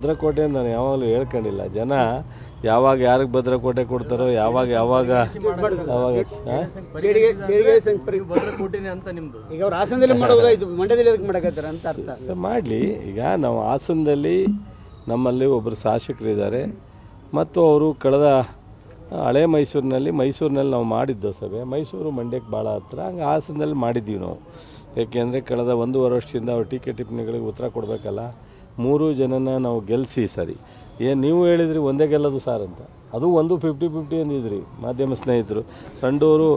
ಭದ್ರಕೋಟೆ ನಾನು ಯಾವಾಗಲೂ ಹೇಳ್ಕೊಂಡಿಲ್ಲ. ಜನ ಯಾವಾಗ ಯಾರಿಗೆ ಭದ್ರಕೋಟೆ ಕೊಡ್ತಾರೋ ಯಾವಾಗ ಮಾಡಲಿ. ಈಗ ನಾವು ಹಾಸನದಲ್ಲಿ ನಮ್ಮಲ್ಲಿ ಒಬ್ಬರು ಶಾಸಕರಿದ್ದಾರೆ ಮತ್ತು ಅವರು ಕಳೆದ ಹಳೆ ಮೈಸೂರಿನಲ್ಲಿ ನಾವು ಮಾಡಿದ್ದು ಸಭೆ. ಮೈಸೂರು ಮಂಡ್ಯಕ್ಕೆ ಭಾಳ ಹತ್ರ, ಹಂಗೆ ಹಾಸನದಲ್ಲಿ ಮಾಡಿದ್ದೀವಿ ನಾವು. ಏಕೆಂದರೆ ಕಳೆದ 1.5 ವರ್ಷದಿಂದ ಅವ್ರ ಟೀಕೆ ಟಿಪ್ಪಣಿಗಳಿಗೆ ಉತ್ತರ ಕೊಡಬೇಕಲ್ಲ. 3 ಜನನ ನಾವು ಗೆಲ್ಲಿಸಿ ಸರಿ ಏನು ನೀವು ಹೇಳಿದ್ರಿ ಒಂದೇ ಗೆಲ್ಲೋದು ಸಾರ್ ಅಂತ, ಅದು 50-50 ಅಂದಿದ್ರಿ ಮಾಧ್ಯಮ ಸ್ನೇಹಿತರು. ಸಂಡೂರು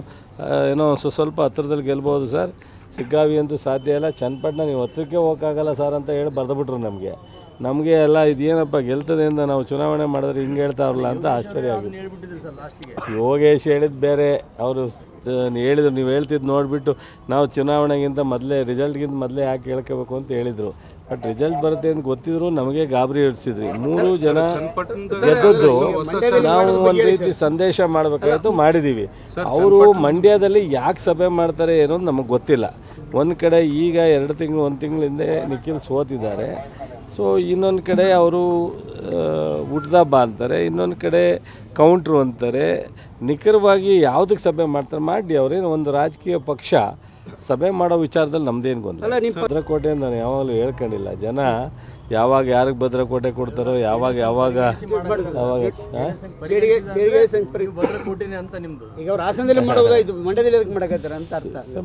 ಏನೋ ಸ್ವಲ್ಪ ಹತ್ರದಲ್ಲಿ ಗೆಲ್ಬೋದು ಸರ್, ಸಿಗ್ಗಾವಿ ಅಂತೂ ಸಾಧ್ಯ ಇಲ್ಲ, ಚನ್ನಪಟ್ಟಣ ನೀವು ಹತ್ರಕ್ಕೆ ಹೋಗೋಕ್ಕಾಗಲ್ಲ ಸರ್ ಅಂತ ಹೇಳಿ ಬರೆದುಬಿಟ್ರು ನಮಗೆ ಎಲ್ಲ ಇದೇನಪ್ಪ ಗೆಲ್ತದೆ ಅಂತ ನಾವು ಚುನಾವಣೆ ಮಾಡಿದ್ರೆ ಹಿಂಗೆ ಹೇಳ್ತಾರಲ್ಲ ಅಂತ ಆಶ್ಚರ್ಯ ಆಗಿದೆ. ಯೋಗೇಶ್ ಹೇಳಿದ್ದು ಬೇರೆ, ಅವರು ಹೇಳಿದ್ರು ನೀವು ಹೇಳ್ತಿದ್ದು ನೋಡಿಬಿಟ್ಟು ನಾವು ಚುನಾವಣೆಗಿಂತ ಮೊದಲೇ ರಿಸಲ್ಟ್ಗಿಂತ ಮೊದಲೇ ಯಾಕೆ ಹೇಳ್ಕೋಬೇಕು ಅಂತ ಹೇಳಿದರು. ಬಟ್ ರಿಸಲ್ಟ್ ಬರುತ್ತೆ ಅಂತ ಗೊತ್ತಿದ್ರು ನಮಗೆ ಗಾಬರಿ ಹಿಡಿಸಿದ್ರಿ. 3 ಜನ ಗೆದ್ದದ್ದು ನಾವು ಒಂದು ರೀತಿ ಸಂದೇಶ ಮಾಡಬೇಕಾಯ್ತು, ಮಾಡಿದ್ದೀವಿ. ಅವರು ಮಂಡ್ಯದಲ್ಲಿ ಯಾಕೆ ಸಭೆ ಮಾಡ್ತಾರೆ ಏನೋ ನಮಗೆ ಗೊತ್ತಿಲ್ಲ. ಒಂದು ಕಡೆ ಈಗ 1 ತಿಂಗಳ ಹಿಂದೆ ನಿಖಿಲ್ ಸೋತಿದ್ದಾರೆ. ಸೊ ಇನ್ನೊಂದು ಕಡೆ ಅವರು ಹುಟ್ದಬ್ಬ ಅಂತಾರೆ, ಇನ್ನೊಂದು ಕಡೆ ಕೌಂಟ್ರು ಅಂತಾರೆ. ನಿಖರವಾಗಿ ಯಾವುದಕ್ಕೆ ಸಭೆ ಮಾಡ್ತಾರೆ ಮಾಡಿ, ಅವರೇನು ಒಂದು ರಾಜಕೀಯ ಪಕ್ಷ ಸಭೆ ಮಾಡೋ ವಿಚಾರದಲ್ಲಿ ನಮ್ದೇನು ಗೊಂದಲ. ಭದ್ರಕೋಟೆ ನಾನು ಯಾವಾಗಲೂ ಹೇಳ್ಕೊಂಡಿಲ್ಲ. ಜನ ಯಾವಾಗ ಯಾರಿಗೆ ಭದ್ರಕೋಟೆ ಕೊಡ್ತಾರೋ ಯಾವಾಗ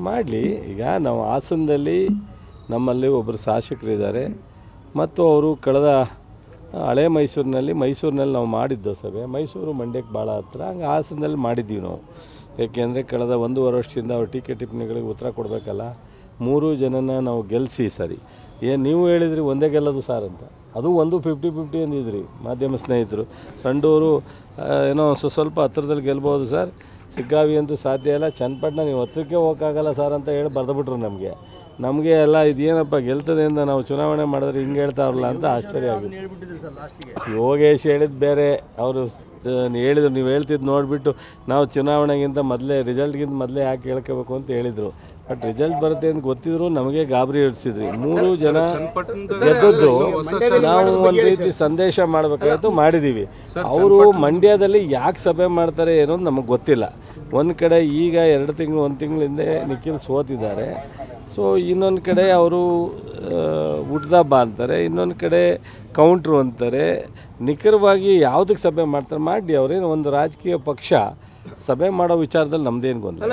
ಮಾಡಲಿ. ಈಗ ನಾವು ಹಾಸನದಲ್ಲಿ ನಮ್ಮಲ್ಲಿ ಒಬ್ಬರು ಶಾಸಕರಿದ್ದಾರೆ ಮತ್ತು ಅವರು ಕಳೆದ ಹಳೆ ಮೈಸೂರಿನಲ್ಲಿ ನಾವು ಮಾಡಿದ್ದು ಸಭೆ. ಮೈಸೂರು ಮಂಡ್ಯಕ್ಕೆ ಭಾಳ ಹತ್ರ, ಹಂಗೆ ಹಾಸನದಲ್ಲಿ ಮಾಡಿದ್ದೀವಿ ನಾವು. ಏಕೆಂದರೆ ಕಳೆದ 1.5 ವರ್ಷದಿಂದ ಅವ್ರ ಟೀಕೆ ಟಿಪ್ಪಣಿಗಳಿಗೆ ಉತ್ತರ ಕೊಡಬೇಕಲ್ಲ. 3 ಜನನ ನಾವು ಗೆಲ್ಲಿಸಿ ಸರಿ ಏನು ನೀವು ಹೇಳಿದ್ರಿ ಒಂದೇ ಗೆಲ್ಲೋದು ಸಾರ್ ಅಂತ, ಅದು 50-50 ಅಂದಿದ್ರಿ ಮಾಧ್ಯಮ ಸ್ನೇಹಿತರು. ಸಂಡೂರು ಏನೋ ಸ್ವಲ್ಪ ಹತ್ರದಲ್ಲಿ ಗೆಲ್ಬೋದು ಸರ್, ಸಿಗ್ಗಾವಿ ಅಂತೂ ಸಾಧ್ಯ ಇಲ್ಲ, ಚನ್ನಪಟ್ಟಣ ನೀವು ಹತ್ರಕ್ಕೆ ಹೋಗೋಕ್ಕಾಗಲ್ಲ ಸರ್ ಅಂತ ಹೇಳಿ ಬರೆದುಬಿಟ್ರು ನಮಗೆ ಎಲ್ಲ ಇದೇನಪ್ಪ ಗೆಲ್ತದೆ ಅಂತ ನಾವು ಚುನಾವಣೆ ಮಾಡಿದ್ರೆ ಹಿಂಗೆ ಹೇಳ್ತಾರಲ್ಲ ಅಂತ ಆಶ್ಚರ್ಯ ಆಗಿದೆ. ಯೋಗೇಶ್ ಹೇಳಿದ್ದು ಬೇರೆ, ಅವರು ಹೇಳಿದ್ರು ನೀವು ಹೇಳ್ತಿದ್ದು ನೋಡಿಬಿಟ್ಟು ನಾವು ಚುನಾವಣೆಗಿಂತ ಮೊದಲೇ ರಿಸಲ್ಟ್ಗಿಂತ ಮೊದಲೇ ಯಾಕೆ ಹೇಳ್ಕೋಬೇಕು ಅಂತ ಹೇಳಿದರು. ಬಟ್ ರಿಸಲ್ಟ್ ಬರುತ್ತೆ ಅಂತ ಗೊತ್ತಿದ್ರು ನಮಗೆ ಗಾಬರಿ ಹಿಡಿಸಿದ್ರಿ. 3 ಜನ ಗೆದ್ದದ್ದು ನಾವು ಒಂದು ರೀತಿ ಸಂದೇಶ ಮಾಡಬೇಕಾಯ್ತು, ಮಾಡಿದ್ದೀವಿ. ಅವರು ಮಂಡ್ಯದಲ್ಲಿ ಯಾಕೆ ಸಭೆ ಮಾಡ್ತಾರೆ ಏನೋ ನಮಗೆ ಗೊತ್ತಿಲ್ಲ. ಒಂದು ಕಡೆ ಈಗ 1 ತಿಂಗಳ ಹಿಂದೆ ನಿಖಿಲ್ ಸೋತಿದ್ದಾರೆ. ಸೊ ಇನ್ನೊಂದು ಕಡೆ ಅವರು ಹುಟ್ದಬ್ಬ ಅಂತಾರೆ, ಇನ್ನೊಂದು ಕಡೆ ಕೌಂಟ್ರು ಅಂತಾರೆ. ನಿಖರವಾಗಿ ಯಾವುದಕ್ಕೆ ಸಭೆ ಮಾಡ್ತಾರೆ ಮಾಡಿ, ಅವರೇನು ಒಂದು ರಾಜಕೀಯ ಪಕ್ಷ ಸಭೆ ಮಾಡೋ ವಿಚಾರದಲ್ಲಿ ನಮ್ದೇನು ಗೊಂದಲ.